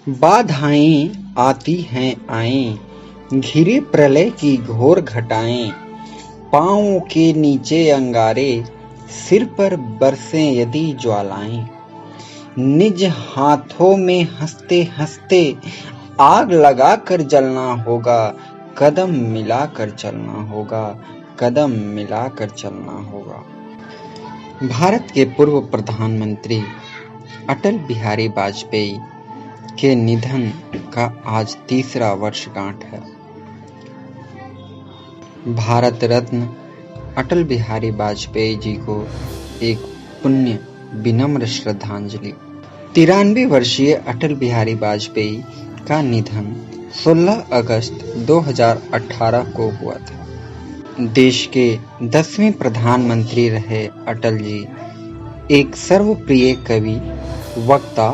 बाधाएं आती हैं आएं, घिरे प्रलय की घोर घटाएं, पाँवों के नीचे अंगारे, सिर पर बरसें यदि ज्वालाएं, निज हाथों में हंसते हंसते आग लगाकर जलना होगा, कदम मिलाकर चलना होगा, कदम मिलाकर चलना होगा। भारत के पूर्व प्रधानमंत्री अटल बिहारी वाजपेयी के निधन का आज तीसरा वर्षगांठ है। भारत रत्न अटल बिहारी वाजपेयी जी को एक पुण्य विनम्र श्रद्धांजलि। 93 वर्षीय अटल बिहारी वाजपेयी का निधन 16 अगस्त 2018 को हुआ था। देश के 10वें प्रधानमंत्री रहे अटल जी एक सर्वप्रिय कवि, वक्ता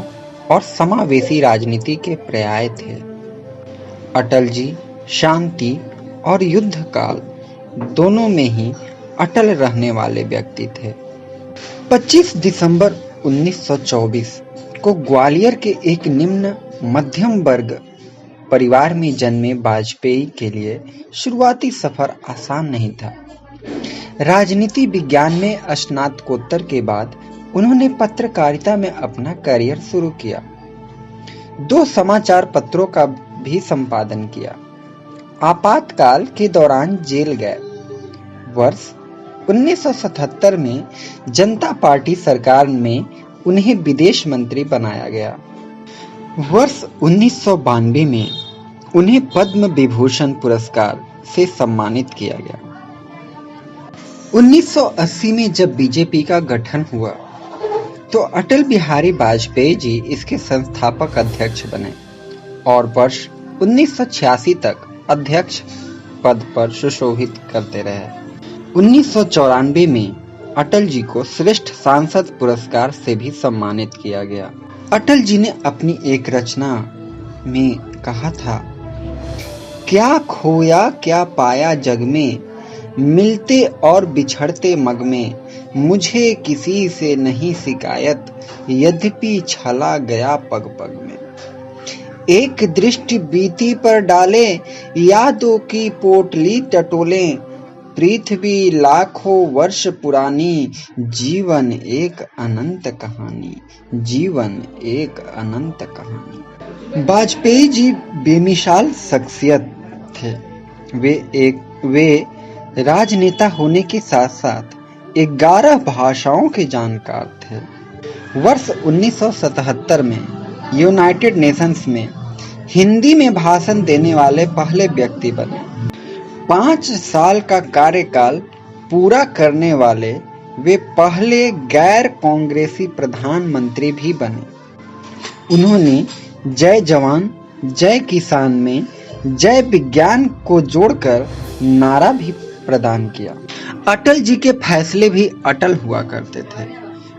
और समावेशी राजनीति के पर्याय थे। अटल जी शांति और युद्ध काल दोनों में ही अटल रहने वाले व्यक्ति थे। 25 दिसंबर 1924 को ग्वालियर के एक निम्न मध्यम वर्ग परिवार में जन्मे वाजपेयी के लिए शुरुआती सफर आसान नहीं था। राजनीति विज्ञान में स्नातकोत्तर के बाद उन्होंने पत्रकारिता में अपना करियर शुरू किया। 2 समाचार पत्रों का भी संपादन किया। आपातकाल के दौरान जेल गए। वर्ष 1977 में जनता पार्टी सरकार में उन्हें विदेश मंत्री बनाया गया। वर्ष 1992 में उन्हें पद्म विभूषण पुरस्कार से सम्मानित किया गया। 1980 में जब बीजेपी का गठन हुआ तो अटल बिहारी वाजपेयी जी इसके संस्थापक अध्यक्ष बने और वर्ष 1986 तक अध्यक्ष पद पर सुशोभित करते रहे। 1994 में अटल जी को श्रेष्ठ सांसद पुरस्कार से भी सम्मानित किया गया। अटल जी ने अपनी एक रचना में कहा था, क्या खोया क्या पाया जग में, मिलते और बिछड़ते मग में, मुझे किसी से नहीं शिकायत, यद्यपि छला गया पग पग में। एक दृष्टि बीती पर डाले, यादों की पोटली टटोले, पृथ्वी लाखों वर्ष पुरानी, जीवन एक अनंत कहानी, जीवन एक अनंत कहानी। वाजपेयी जी बेमिसाल शख्सियत थे। वे राजनेता होने के साथ साथ 11 भाषाओं के जानकार थे। वर्ष 1977 में यूनाइटेड नेशंस में हिंदी में भाषण देने वाले पहले व्यक्ति बने। 5 साल का कार्यकाल पूरा करने वाले वे पहले गैर कांग्रेसी प्रधानमंत्री भी बने। उन्होंने जय जवान जय किसान में जय विज्ञान को जोड़कर नारा भी प्रदान किया। अटल जी के फैसले भी अटल हुआ करते थे।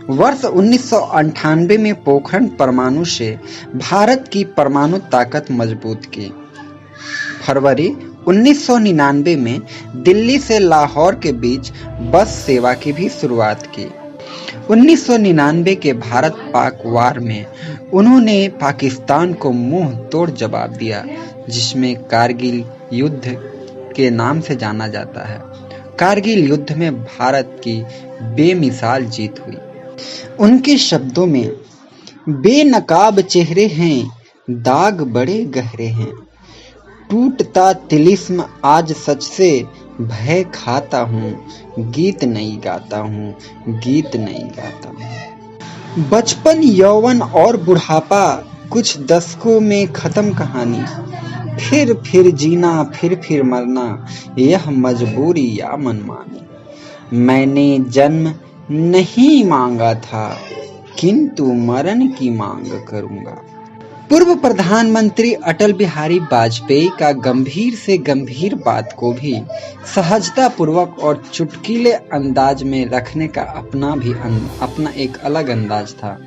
वर्ष 1998 में पोखरण परमाणु से भारत की परमाणु ताकत मजबूत की। फरवरी 1999 में दिल्ली से लाहौर के बीच बस सेवा की भी शुरुआत की। 1999 के भारत पाक वार में उन्होंने पाकिस्तान को मुंह तोड़ जवाब दिया, जिसमें कारगिल युद्ध के नाम से जाना जाता है। कारगिल युद्ध में भारत की बेमिसाल जीत हुई। उनके शब्दों में, बेनकाब चेहरे हैं, दाग बड़े गहरे हैं, टूटता तिलिस्म आज सच से, भय खाता हूँ, गीत नहीं गाता हूँ, गीत नहीं गाता हूँ। बचपन, यौवन और बुढ़ापा कुछ दशकों में खत्म कहानी, फिर जीना फिर मरना, यह मजबूरी या मनमानी। मैंने जन्म नहीं मांगा था, किंतु मरण की मांग करूंगा। पूर्व प्रधानमंत्री अटल बिहारी वाजपेयी का गंभीर से गंभीर बात को भी सहजता पूर्वक और चुटकीले अंदाज में रखने का अपना एक अलग अंदाज था।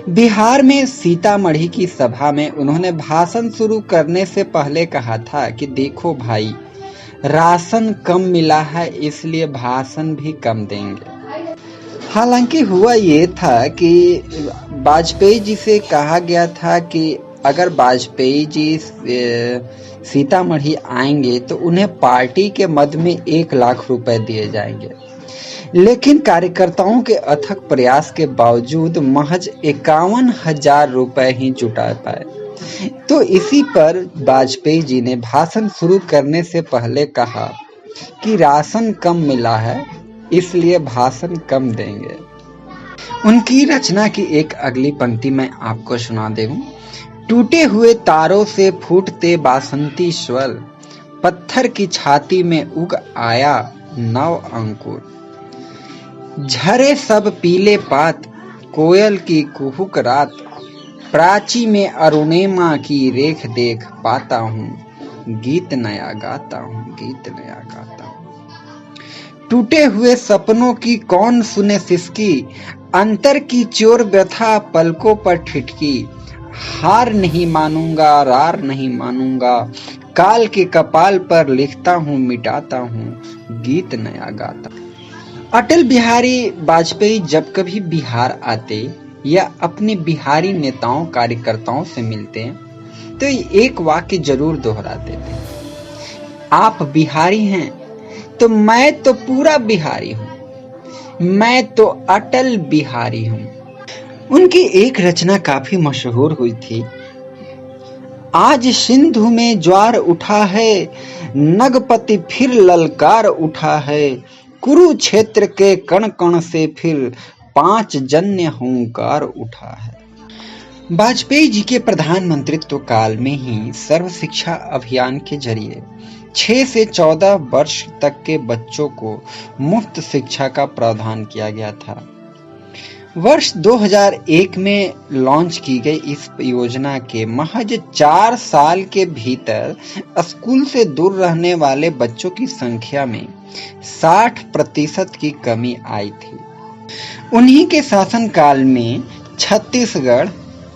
बिहार में सीतामढ़ी की सभा में उन्होंने भाषण शुरू करने से पहले कहा था कि देखो भाई, राशन कम मिला है इसलिए भाषण भी कम देंगे। हालांकि हुआ ये था कि वाजपेयी जी से कहा गया था कि अगर वाजपेयी जी सीतामढ़ी आएंगे तो उन्हें पार्टी के मद में 1 लाख रुपए दिए जाएंगे। लेकिन कार्यकर्ताओं के अथक प्रयास के बावजूद महज 51,000 रुपए ही जुटा पाए। तो इसी पर वाजपेयी जी ने भाषण शुरू करने से पहले कहा कि राशन कम मिला है, इसलिए भाषण कम देंगे। उनकी रचना की एक अगली पंक्ति मैं आपको सुना दूं। टूटे हुए तारों से फूटते बासंती स्वर, पत्थर की छाती में उग आया नव अंकुर। झरे सब पीले पात, कोयल की कुहुक रात, प्राची में अरुणिमा की रेख देख पाता हूँ, गीत नया गाता हूँ, गीत नया गाता हूँ। टूटे हुए सपनों की कौन सुने सिसकी, अंतर की चोर व्यथा पलकों पर ठिठकी। हार नहीं मानूंगा, रार नहीं मानूंगा, काल के कपाल पर लिखता हूँ, मिटाता हूँ, गीत नया गाता। अटल बिहारी वाजपेयी जब कभी बिहार आते या अपने बिहारी नेताओं कार्यकर्ताओं से मिलते तो एक वाक्य जरूर दोहराते थे, आप बिहारी हैं तो मैं तो पूरा बिहारी हूँ, मैं तो अटल बिहारी हूँ। उनकी एक रचना काफी मशहूर हुई थी। आज सिंधु में ज्वार उठा है, नगपति फिर ललकार उठा है, कुरुक्षेत्र के कण कण से फिर 5 जन्य हुंकार उठा है। वाजपेयी जी के प्रधानमंत्रित्व काल में ही सर्व शिक्षा अभियान के जरिए 6 से 14 वर्ष तक के बच्चों को मुफ्त शिक्षा का प्रावधान किया गया था। वर्ष 2001 में लॉन्च की गई इस योजना के महज 4 साल के भीतर स्कूल से दूर रहने वाले बच्चों की संख्या में 60% की कमी आई थी। उन्हीं के शासनकाल में छत्तीसगढ़,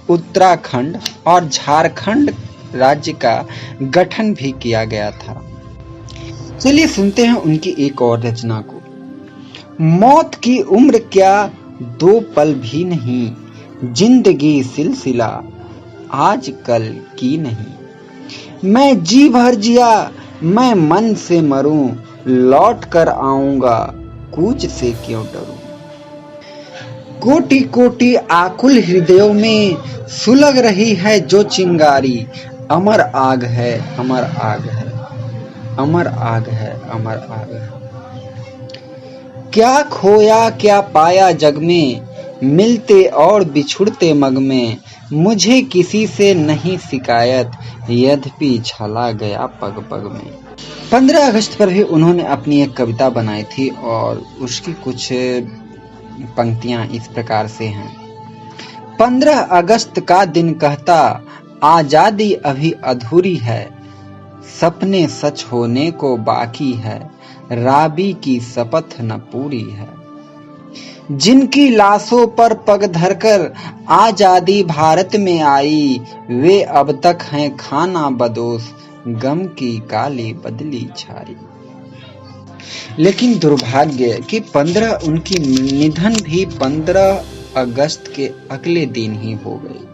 उत्तराखंड और झारखंड राज्य का गठन भी किया गया था। चलिए सुनते हैं उनकी एक और रचना को। मौत की उम्र क्या 2 पल भी नहीं, जिंदगी सिलसिला आज कल की नहीं। मैं जी भर जिया, मैं मन से मरूं, लौट कर आऊंगा, कूच से क्यों डरूं। कोटि कोटि आकुल हृदयों में सुलग रही है जो चिंगारी, अमर आग है, अमर आग है, अमर आग है, अमर आग है। क्या खोया क्या पाया जग में, मिलते और बिछुड़ते मग में, मुझे किसी से नहीं शिकायत, यद्यपि छला गया पग पग में। 15 अगस्त पर भी उन्होंने अपनी एक कविता बनाई थी और उसकी कुछ पंक्तियां इस प्रकार से हैं। 15 अगस्त का दिन कहता, आजादी अभी अधूरी है, सपने सच होने को बाकी है, राबी की शपथ न पूरी है। जिनकी लाशों पर पग धरकर आजादी भारत में आई, वे अब तक हैं खाना बदोश, गम की काली बदली छाई। लेकिन दुर्भाग्य कि उनकी निधन भी 15 अगस्त के अगले दिन ही हो गई।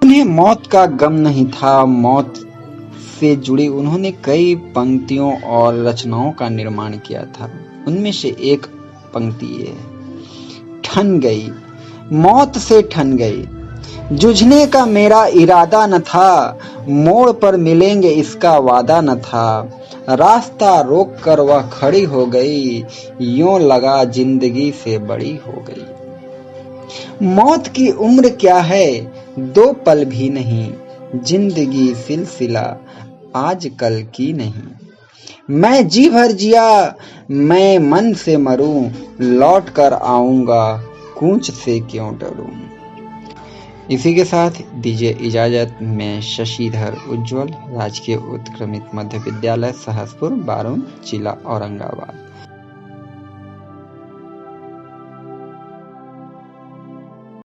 उन्हें मौत का गम नहीं था। मौत से जुड़ी उन्होंने कई पंक्तियों और रचनाओं का निर्माण किया था। उनमें से एक पंक्ति ये है, ठन गई, मौत से ठन गई, जूझने का मेरा इरादा न था, मोड़ पर मिलेंगे इसका वादा न था, रास्ता रोक कर वह खड़ी हो गई, यूं लगा जिंदगी से बड़ी हो गई। मौत की उम्र क्या है 2 पल भी नहीं, जिंदगी सिलसिला आज कल की नहीं। मैं जी भर जिया, मैं मन से मरूं, लौट कर आऊंगा, कूच से क्यों डरूं। इसी के साथ दीजिए इजाजत। मैं शशिधर उज्ज्वल, राजकीय उत्क्रमित मध्य विद्यालय सहसपुर, बारूण, जिला औरंगाबाद।